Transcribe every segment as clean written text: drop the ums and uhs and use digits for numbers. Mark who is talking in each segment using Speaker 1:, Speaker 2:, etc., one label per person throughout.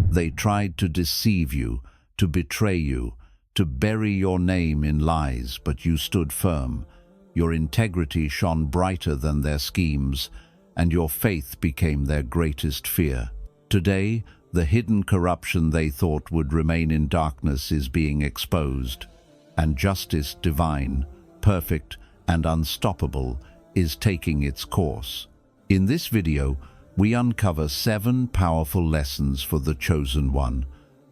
Speaker 1: They tried to deceive you, to betray you, to bury your name in lies, but you stood firm. Your integrity shone brighter than their schemes, and your faith became their greatest fear. Today, the hidden corruption they thought would remain in darkness is being exposed, and justice divine, perfect, and unstoppable is taking its course. In this video, we uncover 7 powerful lessons for the chosen one,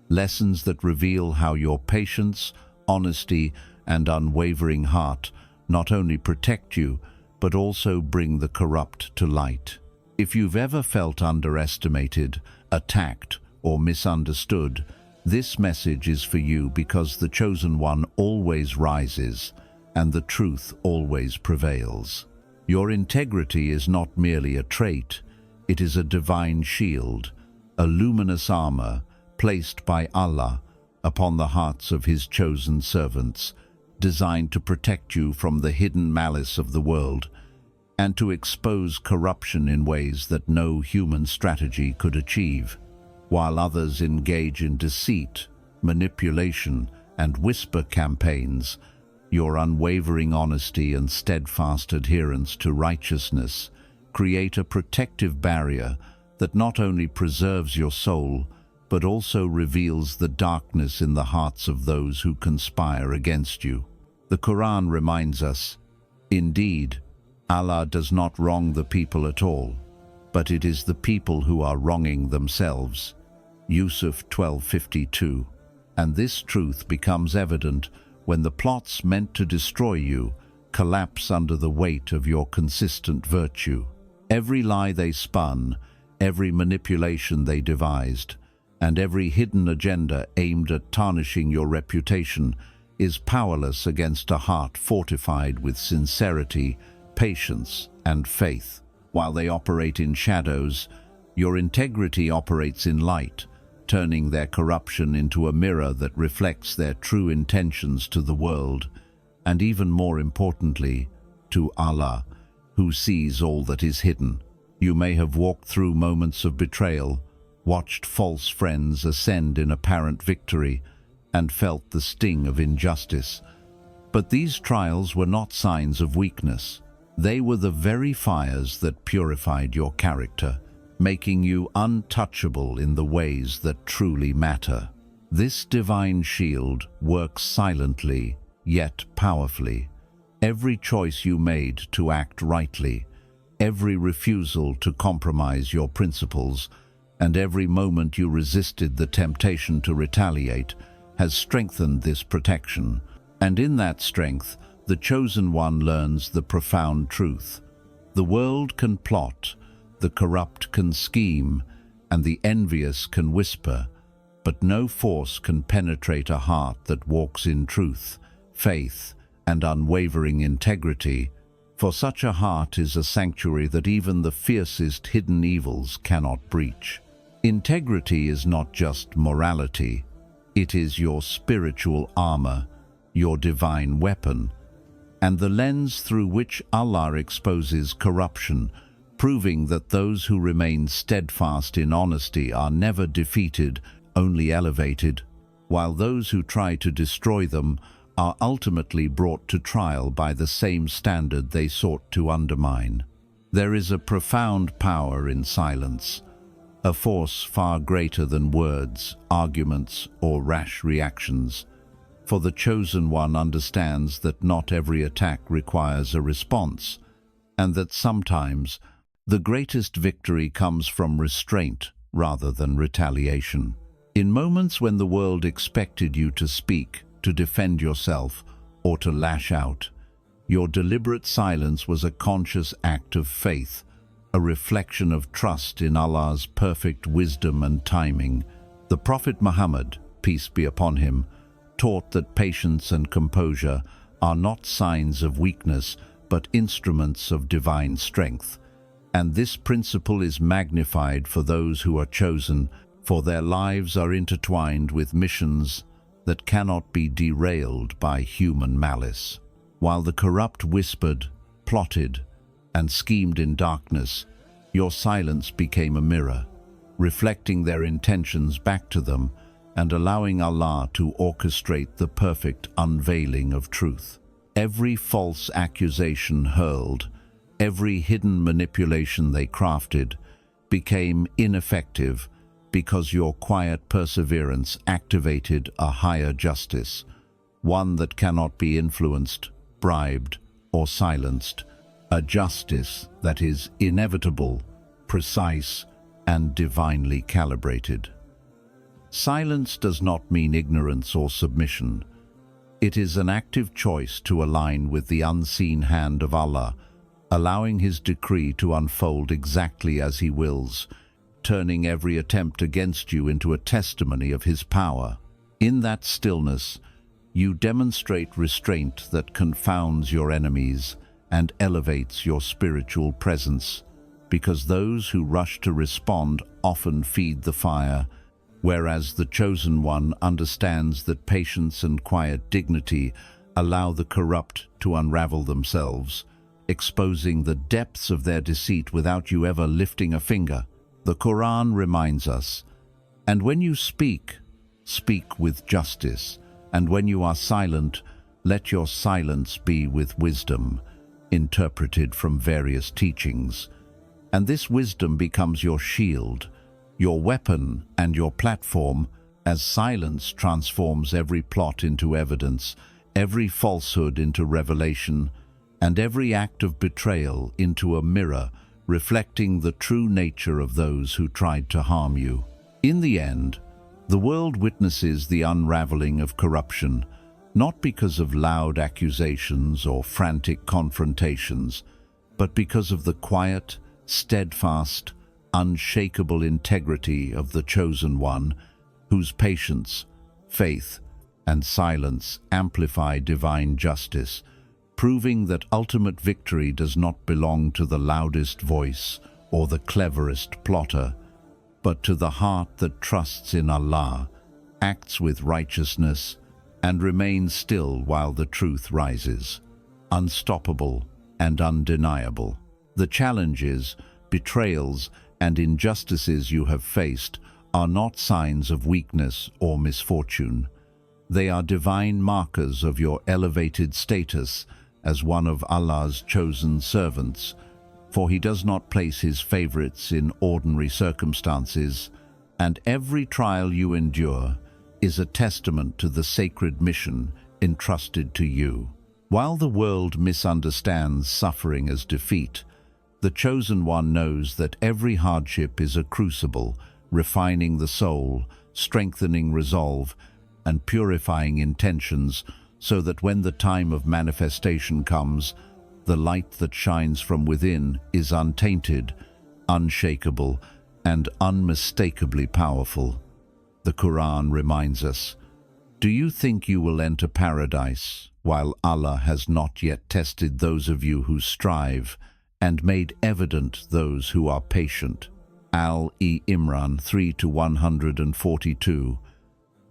Speaker 1: lessons that reveal how your patience, honesty, and unwavering heart not only protect you, but also bring the corrupt to light. If you've ever felt underestimated, attacked, or misunderstood, this message is for you, because the chosen one always rises and the truth always prevails. Your integrity is not merely a trait, it is a divine shield, a luminous armor placed by Allah upon the hearts of His chosen servants, designed to protect you from the hidden malice of the world and to expose corruption in ways that no human strategy could achieve. While others engage in deceit, manipulation, and whisper campaigns, your unwavering honesty and steadfast adherence to righteousness create a protective barrier that not only preserves your soul, but also reveals the darkness in the hearts of those who conspire against you. The Quran reminds us, "Indeed, Allah does not wrong the people at all, but it is the people who are wronging themselves." Yusuf 12:52. And this truth becomes evident when the plots meant to destroy you collapse under the weight of your consistent virtue. Every lie they spun, every manipulation they devised, and every hidden agenda aimed at tarnishing your reputation is powerless against a heart fortified with sincerity, patience, and faith. While they operate in shadows, your integrity operates in light, turning their corruption into a mirror that reflects their true intentions to the world, and even more importantly, to Allah, who sees all that is hidden. You may have walked through moments of betrayal, watched false friends ascend in apparent victory, and felt the sting of injustice. But these trials were not signs of weakness. They were the very fires that purified your character, making you untouchable in the ways that truly matter. This divine shield works silently, yet powerfully. Every choice you made to act rightly, every refusal to compromise your principles, and every moment you resisted the temptation to retaliate has strengthened this protection. And in that strength, the chosen one learns the profound truth. The world can plot, the corrupt can scheme, and the envious can whisper, but no force can penetrate a heart that walks in truth, faith, and unwavering integrity. For such a heart is a sanctuary that even the fiercest hidden evils cannot breach. Integrity is not just morality, it is your spiritual armor, your divine weapon, and the lens through which Allah exposes corruption, proving that those who remain steadfast in honesty are never defeated, only elevated, while those who try to destroy them are ultimately brought to trial by the same standard they sought to undermine. There is a profound power in silence, a force far greater than words, arguments, or rash reactions. For the chosen one understands that not every attack requires a response, and that sometimes the greatest victory comes from restraint rather than retaliation. In moments when the world expected you to speak, to defend yourself, or to lash out, your deliberate silence was a conscious act of faith, a reflection of trust in Allah's perfect wisdom and timing. The Prophet Muhammad, peace be upon him, taught that patience and composure are not signs of weakness, but instruments of divine strength. And this principle is magnified for those who are chosen, for their lives are intertwined with missions that cannot be derailed by human malice. While the corrupt whispered, plotted, and schemed in darkness, your silence became a mirror, reflecting their intentions back to them and allowing Allah to orchestrate the perfect unveiling of truth. Every false accusation hurled, every hidden manipulation they crafted, became ineffective because your quiet perseverance activated a higher justice, one that cannot be influenced, bribed, or silenced, a justice that is inevitable, precise, and divinely calibrated. Silence does not mean ignorance or submission. It is an active choice to align with the unseen hand of Allah, allowing His decree to unfold exactly as He wills, turning every attempt against you into a testimony of His power. In that stillness, you demonstrate restraint that confounds your enemies and elevates your spiritual presence, because those who rush to respond often feed the fire, whereas the chosen one understands that patience and quiet dignity allow the corrupt to unravel themselves, exposing the depths of their deceit without you ever lifting a finger. The Quran reminds us, "And when you speak, speak with justice, and when you are silent, let your silence be with wisdom," interpreted from various teachings. And this wisdom becomes your shield, your weapon and your platform, as silence transforms every plot into evidence, every falsehood into revelation, and every act of betrayal into a mirror reflecting the true nature of those who tried to harm you. In the end, the world witnesses the unraveling of corruption, not because of loud accusations or frantic confrontations, but because of the quiet, steadfast, unshakable integrity of the chosen one, whose patience, faith, and silence amplify divine justice, proving that ultimate victory does not belong to the loudest voice or the cleverest plotter, but to the heart that trusts in Allah, acts with righteousness, and remains still while the truth rises, unstoppable and undeniable. The challenges, betrayals, and injustices you have faced are not signs of weakness or misfortune. They are divine markers of your elevated status as one of Allah's chosen servants, for He does not place His favorites in ordinary circumstances, and every trial you endure is a testament to the sacred mission entrusted to you. While the world misunderstands suffering as defeat, the chosen one knows that every hardship is a crucible, refining the soul, strengthening resolve, and purifying intentions, so that when the time of manifestation comes, the light that shines from within is untainted, unshakable, and unmistakably powerful. The Quran reminds us, "Do you think you will enter paradise while Allah has not yet tested those of you who strive and made evident those who are patient?" Al-Imran 3-142.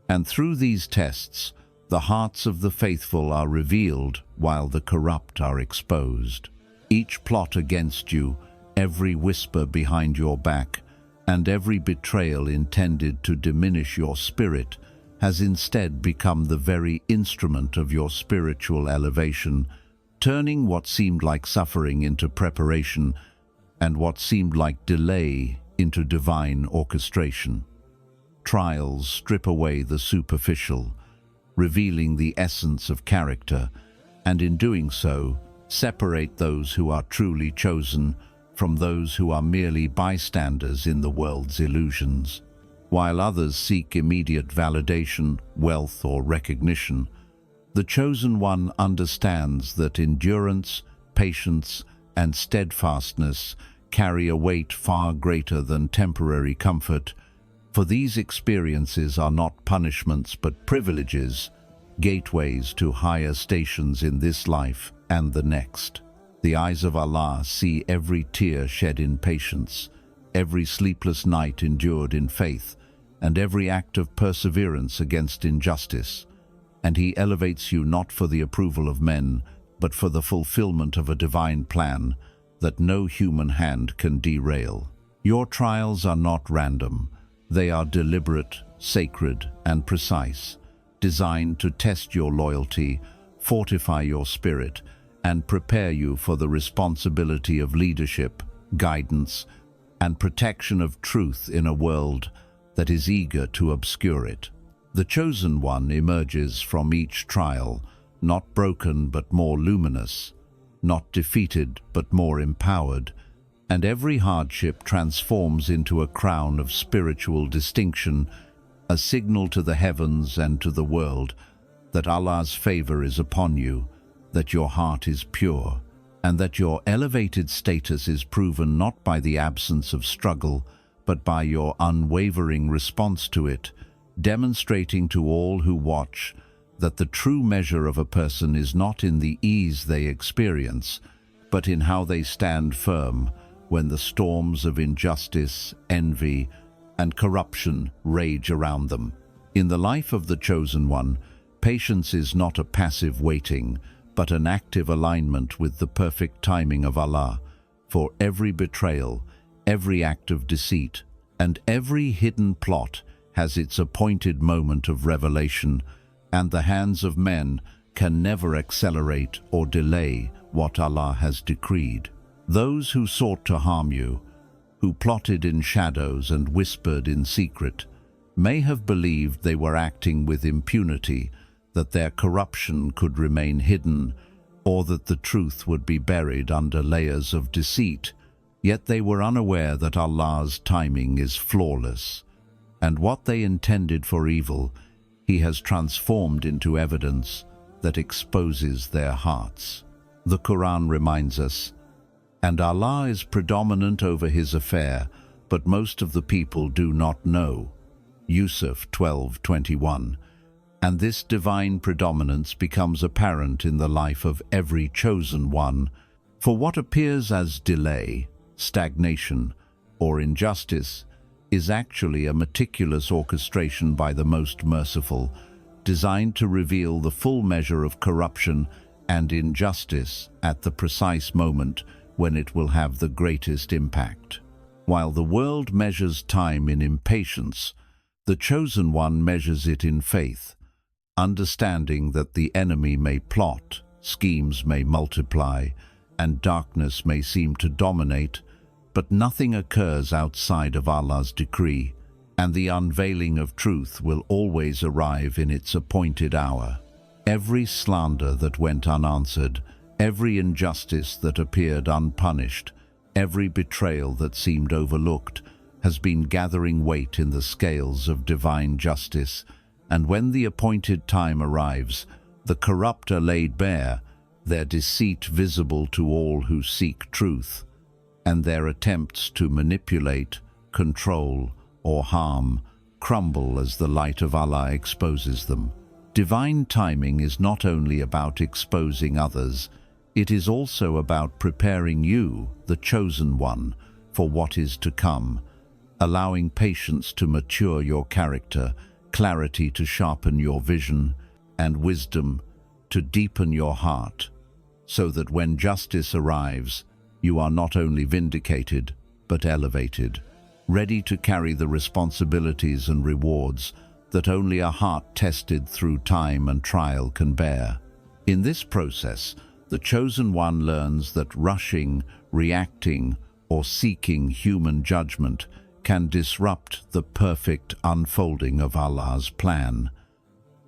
Speaker 1: And through these tests, the hearts of the faithful are revealed while the corrupt are exposed. Each plot against you, every whisper behind your back, and every betrayal intended to diminish your spirit has instead become the very instrument of your spiritual elevation, turning what seemed like suffering into preparation and what seemed like delay into divine orchestration. Trials strip away the superficial, revealing the essence of character, and in doing so, separate those who are truly chosen from those who are merely bystanders in the world's illusions. While others seek immediate validation, wealth, or recognition, the chosen one understands that endurance, patience, and steadfastness carry a weight far greater than temporary comfort, for these experiences are not punishments but privileges, gateways to higher stations in this life and the next. The eyes of Allah see every tear shed in patience, every sleepless night endured in faith, and every act of perseverance against injustice, and He elevates you not for the approval of men, but for the fulfillment of a divine plan that no human hand can derail. Your trials are not random. They are deliberate, sacred, and precise, designed to test your loyalty, fortify your spirit, and prepare you for the responsibility of leadership, guidance, and protection of truth in a world that is eager to obscure it. The chosen one emerges from each trial, not broken but more luminous, not defeated but more empowered, and every hardship transforms into a crown of spiritual distinction, a signal to the heavens and to the world that Allah's favor is upon you, that your heart is pure, and that your elevated status is proven not by the absence of struggle, but by your unwavering response to it, demonstrating to all who watch that the true measure of a person is not in the ease they experience, but in how they stand firm when the storms of injustice, envy, and corruption rage around them. In the life of the chosen one, patience is not a passive waiting, but an active alignment with the perfect timing of Allah. For every betrayal, every act of deceit, and every hidden plot has its appointed moment of revelation, and the hands of men can never accelerate or delay what Allah has decreed. Those who sought to harm you, who plotted in shadows and whispered in secret, may have believed they were acting with impunity, that their corruption could remain hidden, or that the truth would be buried under layers of deceit. Yet they were unaware that Allah's timing is flawless, and what they intended for evil, He has transformed into evidence that exposes their hearts. The Quran reminds us, "And Allah is predominant over His affair, but most of the people do not know." Yusuf 12:21. And this divine predominance becomes apparent in the life of every chosen one, for what appears as delay, stagnation, or injustice is actually a meticulous orchestration by the Most Merciful, designed to reveal the full measure of corruption and injustice at the precise moment when it will have the greatest impact. While the world measures time in impatience, the chosen one measures it in faith, understanding that the enemy may plot, schemes may multiply, and darkness may seem to dominate, but nothing occurs outside of Allah's decree, and the unveiling of truth will always arrive in its appointed hour. Every slander that went unanswered, every injustice that appeared unpunished, every betrayal that seemed overlooked, has been gathering weight in the scales of divine justice, and when the appointed time arrives, the corrupt are laid bare, their deceit visible to all who seek truth, and their attempts to manipulate, control, or harm crumble as the light of Allah exposes them. Divine timing is not only about exposing others, it is also about preparing you, the chosen one, for what is to come, allowing patience to mature your character, clarity to sharpen your vision, and wisdom to deepen your heart, so that when justice arrives, you are not only vindicated, but elevated, ready to carry the responsibilities and rewards that only a heart tested through time and trial can bear. In this process, the chosen one learns that rushing, reacting, or seeking human judgment can disrupt the perfect unfolding of Allah's plan,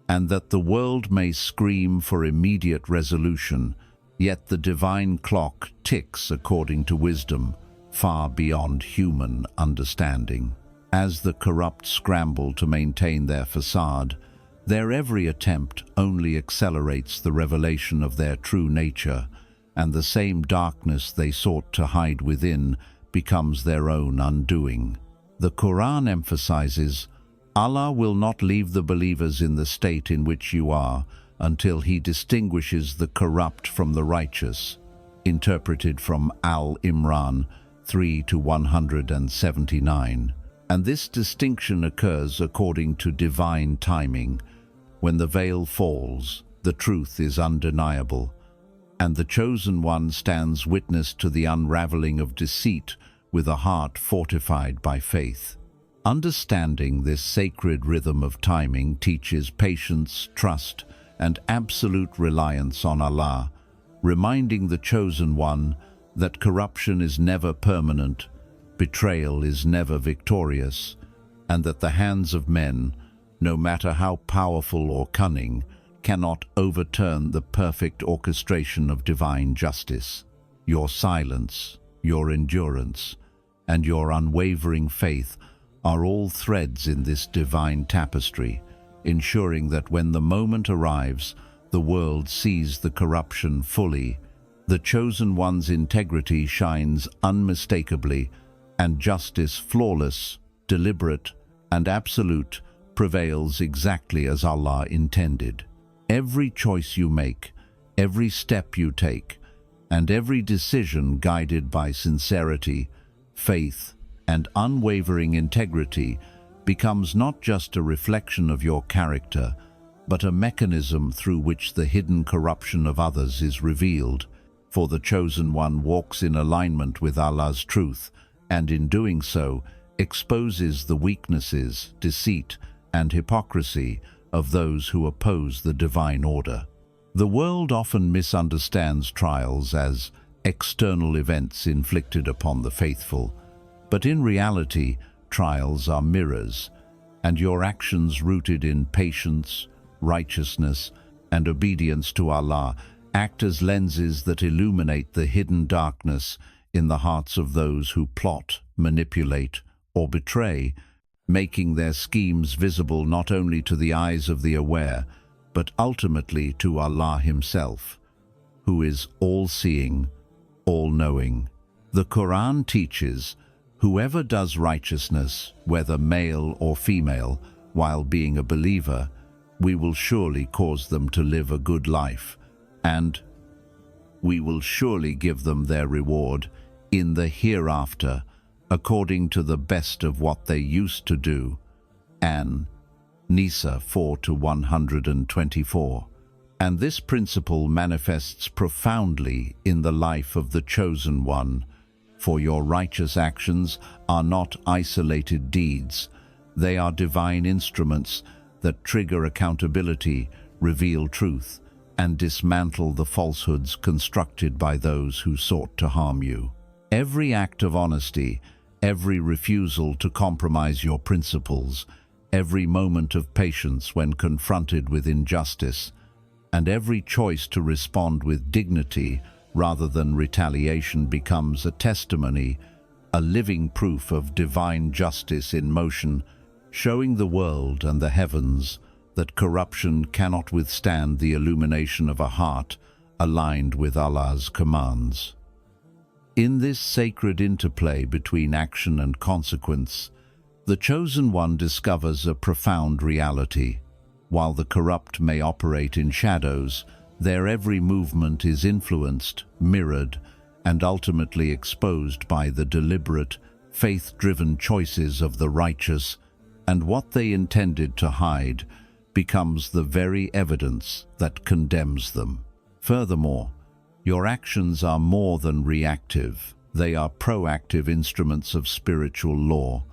Speaker 1: and that the world may scream for immediate resolution, yet the divine clock ticks according to wisdom, far beyond human understanding. As the corrupt scramble to maintain their facade, their every attempt only accelerates the revelation of their true nature, and the same darkness they sought to hide within becomes their own undoing. The Quran emphasizes, Allah will not leave the believers in the state in which you are until He distinguishes the corrupt from the righteous, interpreted from Al-Imran 3-179. And this distinction occurs according to divine timing. When the veil falls, the truth is undeniable, and the chosen one stands witness to the unraveling of deceit with a heart fortified by faith. Understanding this sacred rhythm of timing teaches patience, trust, and absolute reliance on Allah, reminding the Chosen One that corruption is never permanent, betrayal is never victorious, and that the hands of men, no matter how powerful or cunning, cannot overturn the perfect orchestration of divine justice. Your silence, your endurance, and your unwavering faith are all threads in this divine tapestry, ensuring that when the moment arrives, the world sees the corruption fully, the Chosen One's integrity shines unmistakably, and justice, flawless, deliberate, and absolute, prevails exactly as Allah intended. Every choice you make, every step you take, and every decision guided by sincerity, faith, and unwavering integrity becomes not just a reflection of your character, but a mechanism through which the hidden corruption of others is revealed. For the Chosen One walks in alignment with Allah's truth, and in doing so, exposes the weaknesses, deceit, and hypocrisy of those who oppose the divine order. The world often misunderstands trials as external events inflicted upon the faithful, but in reality, trials are mirrors, and your actions rooted in patience, righteousness, and obedience to Allah act as lenses that illuminate the hidden darkness in the hearts of those who plot, manipulate, or betray, making their schemes visible not only to the eyes of the aware, but ultimately to Allah Himself, who is all-seeing, all-knowing. The Quran teaches, whoever does righteousness, whether male or female, while being a believer, we will surely cause them to live a good life, and we will surely give them their reward in the hereafter, according to the best of what they used to do. An Nisa 4-124. And this principle manifests profoundly in the life of the Chosen One, for your righteous actions are not isolated deeds, they are divine instruments that trigger accountability, reveal truth, and dismantle the falsehoods constructed by those who sought to harm you. Every act of honesty, every refusal to compromise your principles, every moment of patience when confronted with injustice, and every choice to respond with dignity rather than retaliation becomes a testimony, a living proof of divine justice in motion, showing the world and the heavens that corruption cannot withstand the illumination of a heart aligned with Allah's commands. In this sacred interplay between action and consequence, the Chosen One discovers a profound reality. While the corrupt may operate in shadows, their every movement is influenced, mirrored, and ultimately exposed by the deliberate, faith-driven choices of the righteous, and what they intended to hide becomes the very evidence that condemns them. Furthermore, your actions are more than reactive. They are proactive instruments of spiritual law,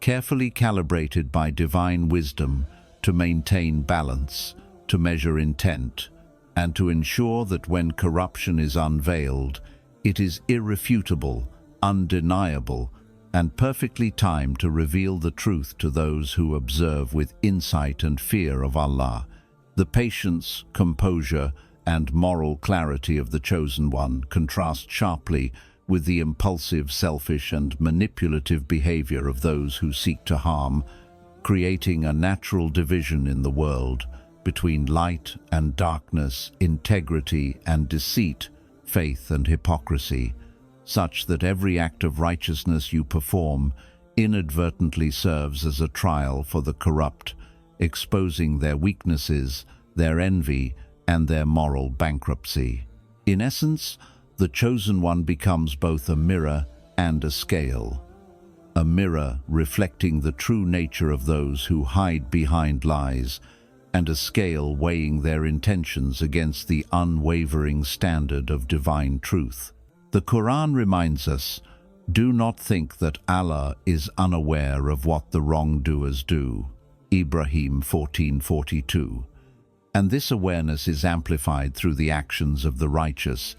Speaker 1: carefully calibrated by divine wisdom to maintain balance, to measure intent, and to ensure that when corruption is unveiled, it is irrefutable, undeniable, and perfectly timed to reveal the truth to those who observe with insight and fear of Allah. The patience, composure, and moral clarity of the Chosen One contrast sharply with the impulsive, selfish, and manipulative behavior of those who seek to harm, creating a natural division in the world between light and darkness, integrity and deceit, faith and hypocrisy, such that every act of righteousness you perform inadvertently serves as a trial for the corrupt, exposing their weaknesses, their envy, and their moral bankruptcy. In essence, the Chosen One becomes both a mirror and a scale. A mirror reflecting the true nature of those who hide behind lies, and a scale weighing their intentions against the unwavering standard of divine truth. The Quran reminds us, Do not think that Allah is unaware of what the wrongdoers do. Ibrahim 14:42. And this awareness is amplified through the actions of the righteous,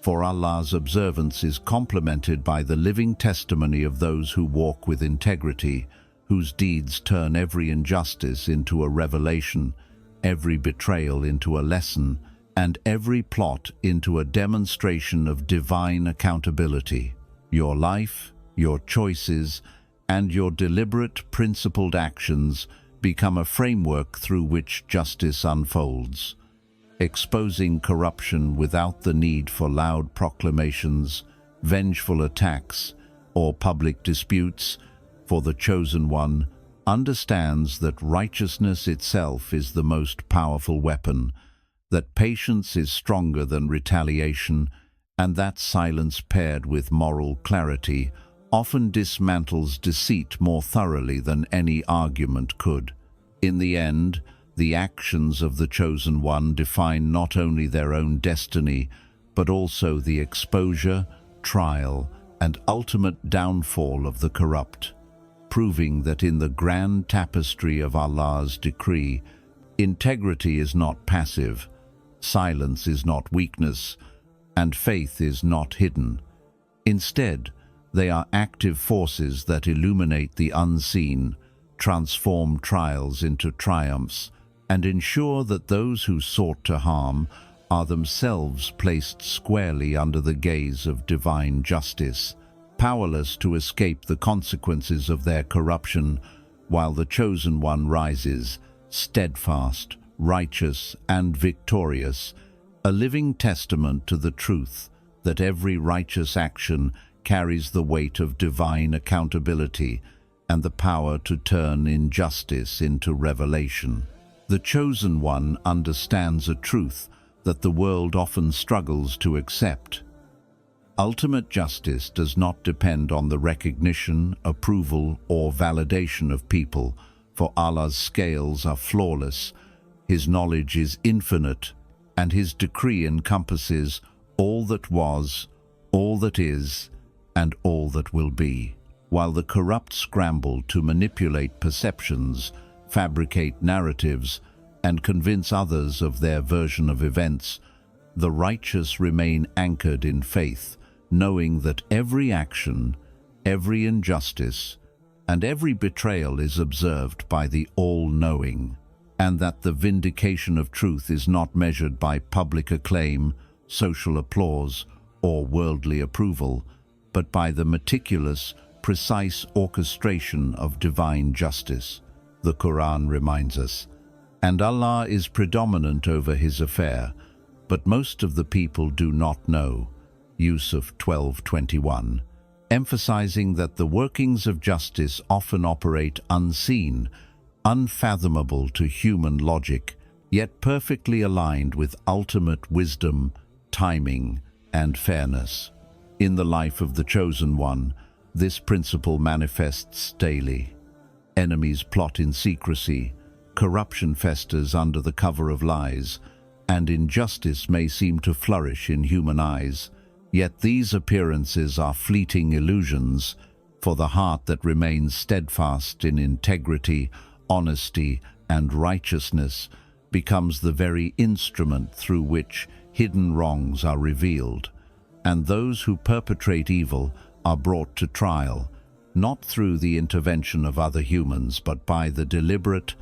Speaker 1: for Allah's observance is complemented by the living testimony of those who walk with integrity, whose deeds turn every injustice into a revelation, every betrayal into a lesson, and every plot into a demonstration of divine accountability. Your life, your choices, and your deliberate, principled actions become a framework through which justice unfolds, exposing corruption without the need for loud proclamations, vengeful attacks, or public disputes, for the chosen one understands that righteousness itself is the most powerful weapon, that patience is stronger than retaliation, and that silence paired with moral clarity often dismantles deceit more thoroughly than any argument could. In the end, the actions of the chosen one define not only their own destiny, but also the exposure, trial, and ultimate downfall of the corrupt, proving that in the grand tapestry of Allah's decree, integrity is not passive, silence is not weakness, and faith is not hidden. Instead, they are active forces that illuminate the unseen, transform trials into triumphs, and ensure that those who sought to harm are themselves placed squarely under the gaze of divine justice, powerless to escape the consequences of their corruption, while the chosen one rises, steadfast, righteous, and victorious, a living testament to the truth that every righteous action carries the weight of divine accountability and the power to turn injustice into revelation. The chosen one understands a truth that the world often struggles to accept. Ultimate justice does not depend on the recognition, approval, or validation of people, for Allah's scales are flawless, His knowledge is infinite, and His decree encompasses all that was, all that is, and all that will be. While the corrupt scramble to manipulate perceptions, fabricate narratives, and convince others of their version of events, the righteous remain anchored in faith, knowing that every action, every injustice, and every betrayal is observed by the all-knowing, and that the vindication of truth is not measured by public acclaim, social applause, or worldly approval, but by the meticulous, precise orchestration of divine justice. The Quran reminds us, and Allah is predominant over His affair, but most of the people do not know. Yusuf 12:21, emphasizing that the workings of justice often operate unseen, unfathomable to human logic, yet perfectly aligned with ultimate wisdom, timing, and fairness. In the life of the chosen one, this principle manifests daily. Enemies plot in secrecy, corruption festers under the cover of lies, and injustice may seem to flourish in human eyes. Yet these appearances are fleeting illusions, for the heart that remains steadfast in integrity, honesty, and righteousness becomes the very instrument through which hidden wrongs are revealed, and those who perpetrate evil are brought to trial, not through the intervention of other humans, but by the deliberate,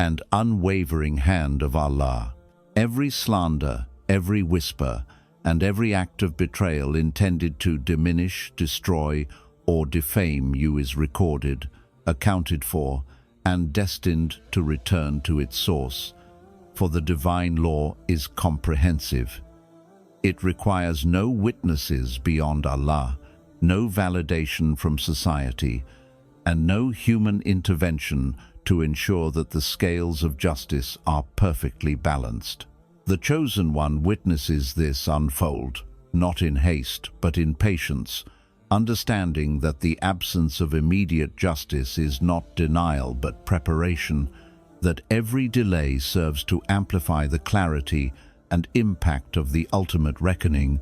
Speaker 1: and unwavering hand of Allah. Every slander, every whisper, and every act of betrayal intended to diminish, destroy, or defame you is recorded, accounted for, and destined to return to its source, for the divine law is comprehensive. It requires no witnesses beyond Allah, no validation from society, and no human intervention to ensure that the scales of justice are perfectly balanced. The chosen one witnesses this unfold, not in haste, but in patience, understanding that the absence of immediate justice is not denial but preparation, that every delay serves to amplify the clarity and impact of the ultimate reckoning,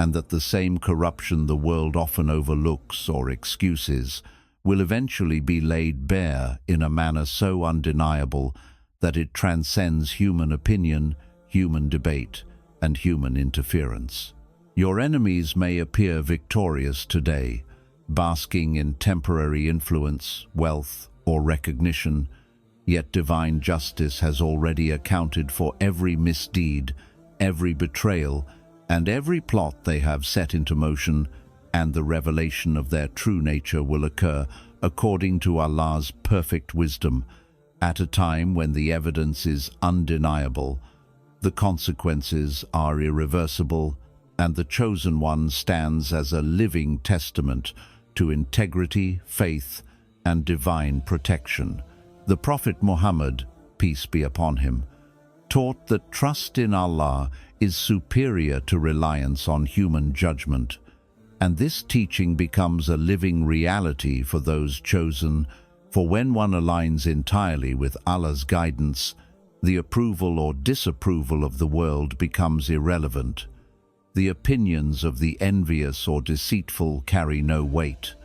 Speaker 1: and that the same corruption the world often overlooks or excuses will eventually be laid bare in a manner so undeniable that it transcends human opinion, human debate, and human interference. Your enemies may appear victorious today, basking in temporary influence, wealth, or recognition, yet divine justice has already accounted for every misdeed, every betrayal, and every plot they have set into motion, and the revelation of their true nature will occur according to Allah's perfect wisdom, at a time when the evidence is undeniable, the consequences are irreversible, and the Chosen One stands as a living testament to integrity, faith, and divine protection. The Prophet Muhammad, peace be upon him, taught that trust in Allah is superior to reliance on human judgment, and this teaching becomes a living reality for those chosen, for when one aligns entirely with Allah's guidance, the approval or disapproval of the world becomes irrelevant. The opinions of the envious or deceitful carry no weight,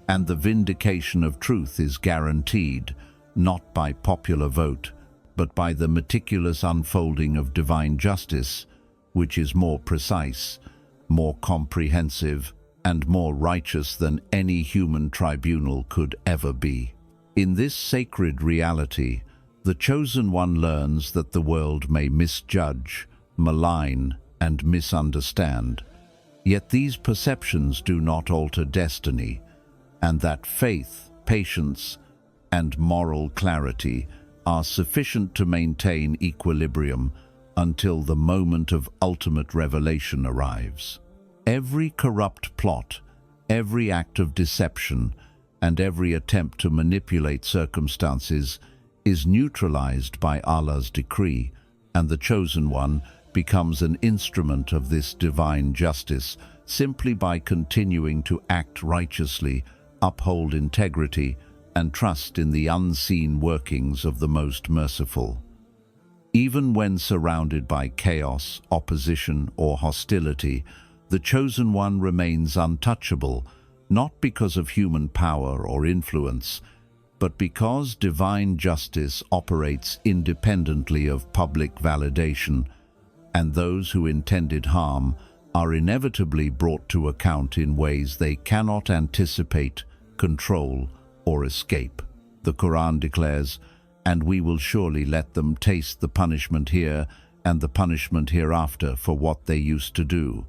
Speaker 1: and the vindication of truth is guaranteed, not by popular vote, but by the meticulous unfolding of divine justice, which is more precise, more comprehensive, and more righteous than any human tribunal could ever be. In this sacred reality, the Chosen One learns that the world may misjudge, malign, and misunderstand, yet these perceptions do not alter destiny, and that faith, patience, and moral clarity are sufficient to maintain equilibrium until the moment of ultimate revelation arrives. Every corrupt plot, every act of deception, and every attempt to manipulate circumstances is neutralized by Allah's decree, and the Chosen One becomes an instrument of this divine justice simply by continuing to act righteously, uphold integrity, and trust in the unseen workings of the Most Merciful. Even when surrounded by chaos, opposition, or hostility, the Chosen One remains untouchable, not because of human power or influence, but because divine justice operates independently of public validation, and those who intended harm are inevitably brought to account in ways they cannot anticipate, control, or escape. The Quran declares, "And we will surely let them taste the punishment here and the punishment hereafter for what they used to do."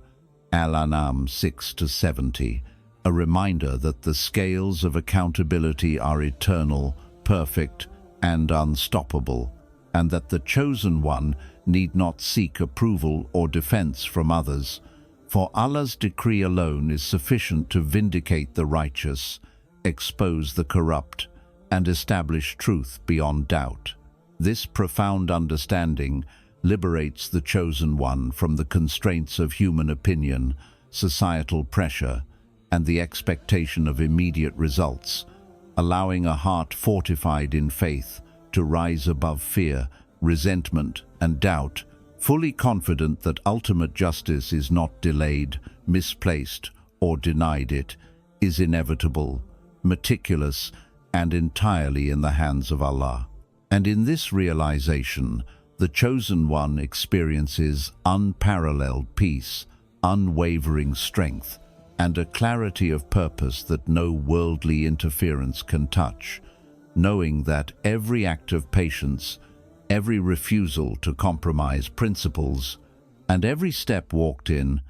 Speaker 1: Al-An'am 6-70, a reminder that the scales of accountability are eternal, perfect, and unstoppable, and that the Chosen One need not seek approval or defense from others, for Allah's decree alone is sufficient to vindicate the righteous, expose the corrupt, and establish truth beyond doubt. This profound understanding liberates the Chosen One from the constraints of human opinion, societal pressure, and the expectation of immediate results, allowing a heart fortified in faith to rise above fear, resentment, and doubt, fully confident that ultimate justice is not delayed, misplaced, or denied. It is inevitable, meticulous, and entirely in the hands of Allah. And in this realization, the Chosen One experiences unparalleled peace, unwavering strength, and a clarity of purpose that no worldly interference can touch, knowing that every act of patience, every refusal to compromise principles, and every step walked in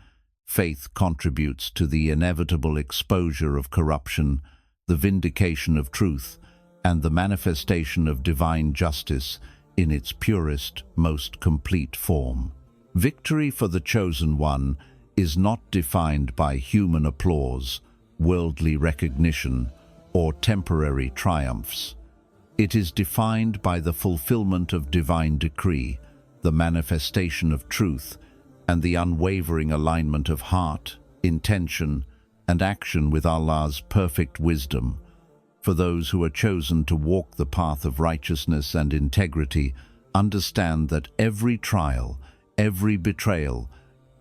Speaker 1: faith contributes to the inevitable exposure of corruption, the vindication of truth, and the manifestation of divine justice in its purest, most complete form. Victory for the Chosen One is not defined by human applause, worldly recognition, or temporary triumphs. It is defined by the fulfillment of divine decree, the manifestation of truth, and the unwavering alignment of heart, intention, and action with Allah's perfect wisdom. For those who are chosen to walk the path of righteousness and integrity, understand that every trial, every betrayal,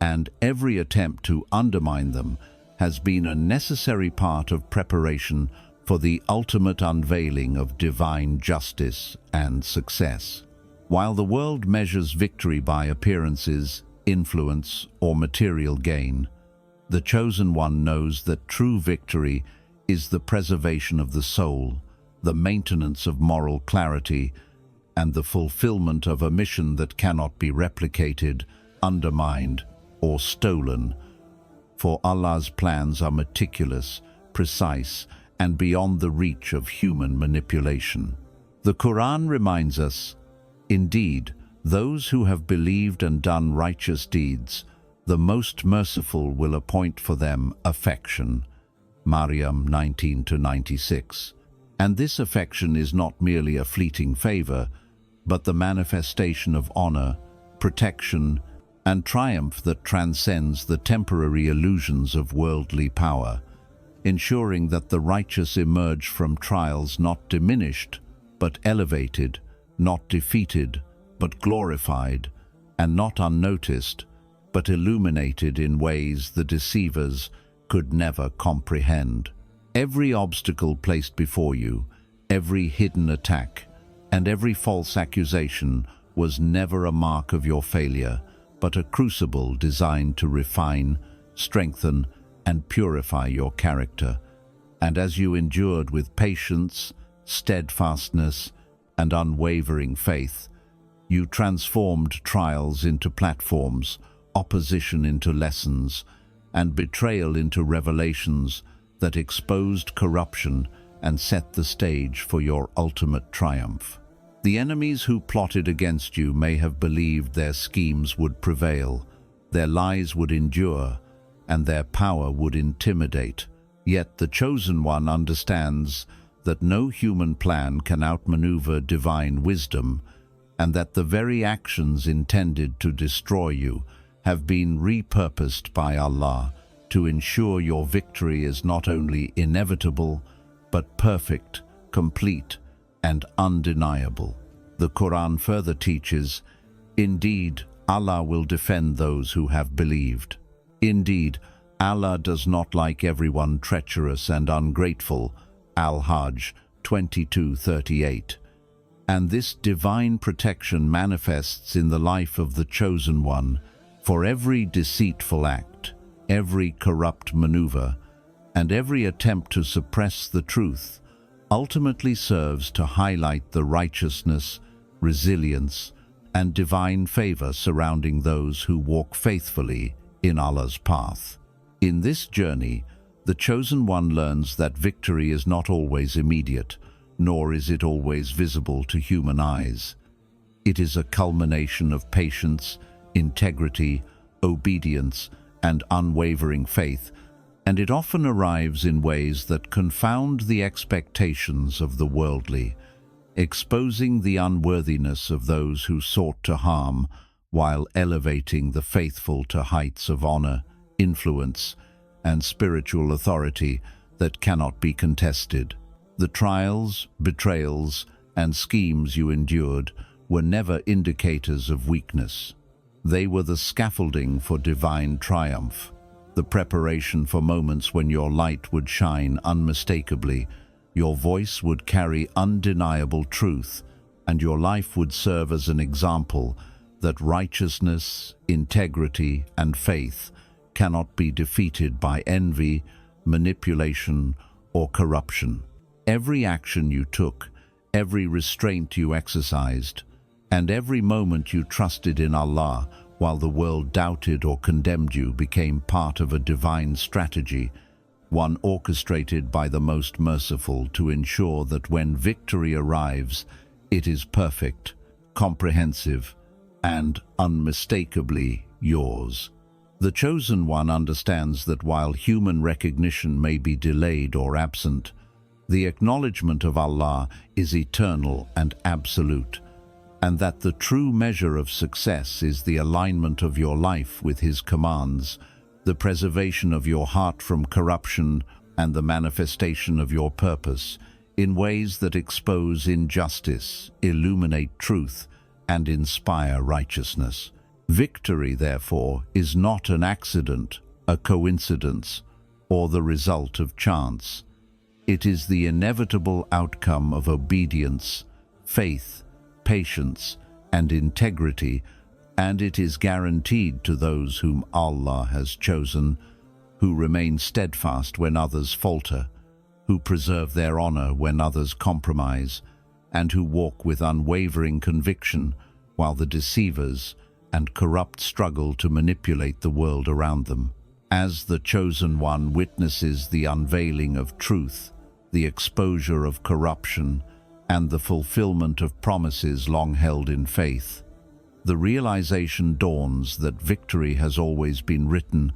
Speaker 1: and every attempt to undermine them has been a necessary part of preparation for the ultimate unveiling of divine justice and success. While the world measures victory by appearances, influence, or material gain, the Chosen One knows that true victory is the preservation of the soul, the maintenance of moral clarity, and the fulfillment of a mission that cannot be replicated, undermined, or stolen. For Allah's plans are meticulous, precise, and beyond the reach of human manipulation. The Quran reminds us, indeed, those who have believed and done righteous deeds, the Most Merciful will appoint for them affection. Maryam 19-96. And this affection is not merely a fleeting favor, but the manifestation of honor, protection, and triumph that transcends the temporary illusions of worldly power, ensuring that the righteous emerge from trials not diminished, but elevated, not defeated, but glorified, and not unnoticed, but illuminated in ways the deceivers could never comprehend. Every obstacle placed before you, every hidden attack, and every false accusation was never a mark of your failure, but a crucible designed to refine, strengthen, and purify your character. And as you endured with patience, steadfastness, and unwavering faith, you transformed trials into platforms, opposition into lessons, and betrayal into revelations that exposed corruption and set the stage for your ultimate triumph. The enemies who plotted against you may have believed their schemes would prevail, their lies would endure, and their power would intimidate. Yet the Chosen One understands that no human plan can outmaneuver divine wisdom, and that the very actions intended to destroy you have been repurposed by Allah to ensure your victory is not only inevitable, but perfect, complete, and undeniable. The Quran further teaches, indeed, Allah will defend those who have believed. Indeed, Allah does not like everyone treacherous and ungrateful. Al-Hajj 22:38. And this divine protection manifests in the life of the Chosen One, for every deceitful act, every corrupt maneuver, and every attempt to suppress the truth ultimately serves to highlight the righteousness, resilience, and divine favor surrounding those who walk faithfully in Allah's path. In this journey, the Chosen One learns that victory is not always immediate, nor is it always visible to human eyes. It is a culmination of patience, integrity, obedience, and unwavering faith, and it often arrives in ways that confound the expectations of the worldly, exposing the unworthiness of those who sought to harm, while elevating the faithful to heights of honor, influence, and spiritual authority that cannot be contested. The trials, betrayals, and schemes you endured were never indicators of weakness. They were the scaffolding for divine triumph, the preparation for moments when your light would shine unmistakably, your voice would carry undeniable truth, and your life would serve as an example that righteousness, integrity, and faith cannot be defeated by envy, manipulation, or corruption. Every action you took, every restraint you exercised, and every moment you trusted in Allah while the world doubted or condemned you became part of a divine strategy, one orchestrated by the Most Merciful to ensure that when victory arrives, it is perfect, comprehensive, and unmistakably yours. The Chosen One understands that while human recognition may be delayed or absent, the acknowledgement of Allah is eternal and absolute, and that the true measure of success is the alignment of your life with His commands, the preservation of your heart from corruption, and the manifestation of your purpose in ways that expose injustice, illuminate truth, and inspire righteousness. Victory, therefore, is not an accident, a coincidence, or the result of chance. It is the inevitable outcome of obedience, faith, patience, and integrity, and it is guaranteed to those whom Allah has chosen, who remain steadfast when others falter, who preserve their honor when others compromise, and who walk with unwavering conviction while the deceivers and corrupt struggle to manipulate the world around them. As the chosen one witnesses the unveiling of truth, the exposure of corruption, and the fulfillment of promises long held in faith, the realization dawns that victory has always been written,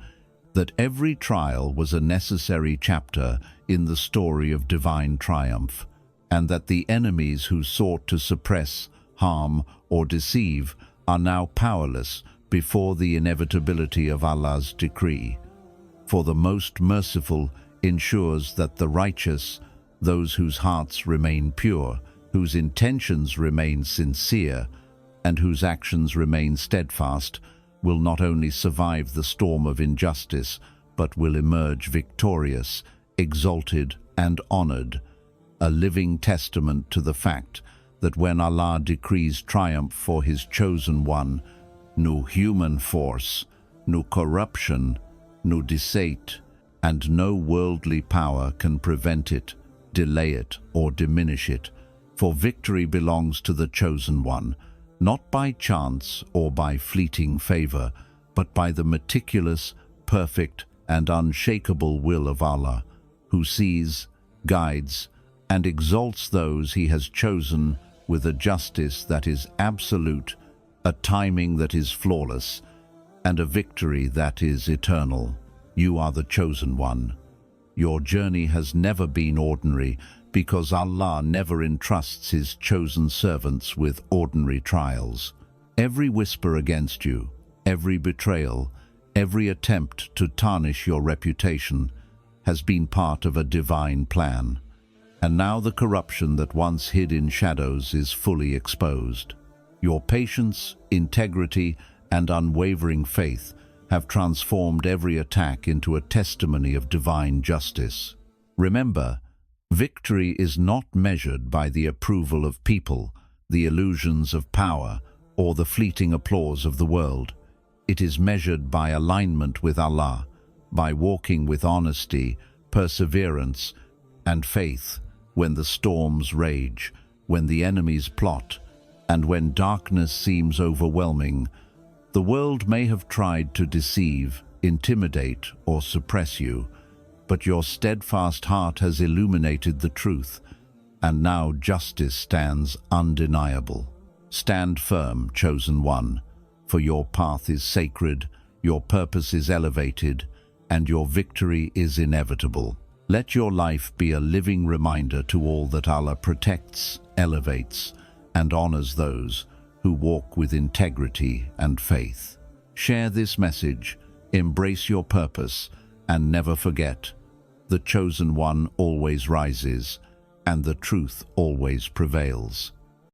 Speaker 1: that every trial was a necessary chapter in the story of divine triumph, and that the enemies who sought to suppress, harm, or deceive are now powerless before the inevitability of Allah's decree. For the most merciful ensures that the righteous, those whose hearts remain pure, whose intentions remain sincere, and whose actions remain steadfast, will not only survive the storm of injustice, but will emerge victorious, exalted, and honored, a living testament to the fact that when Allah decrees triumph for His chosen one, no human force, no corruption, no deceit, and no worldly power can prevent it, delay it, or diminish it, for victory belongs to the chosen one, not by chance or by fleeting favor, but by the meticulous, perfect, and unshakable will of Allah, who sees, guides, and exalts those He has chosen with a justice that is absolute, a timing that is flawless, and a victory that is eternal. You are the chosen one. Your journey has never been ordinary, because Allah never entrusts His chosen servants with ordinary trials. Every whisper against you, every betrayal, every attempt to tarnish your reputation has been part of a divine plan. And now the corruption that once hid in shadows is fully exposed. Your patience, integrity, and unwavering faith have transformed every attack into a testimony of divine justice. Remember, victory is not measured by the approval of people, the illusions of power, or the fleeting applause of the world. It is measured by alignment with Allah, by walking with honesty, perseverance, and faith when the storms rage, when the enemies plot, and when darkness seems overwhelming. The world may have tried to deceive, intimidate, or suppress you, but your steadfast heart has illuminated the truth, and now justice stands undeniable. Stand firm, chosen one, for your path is sacred, your purpose is elevated, and your victory is inevitable. Let your life be a living reminder to all that Allah protects, elevates, and honors those who walk with integrity and faith. Share this message, embrace your purpose, and never forget, the chosen one always rises, and the truth always prevails.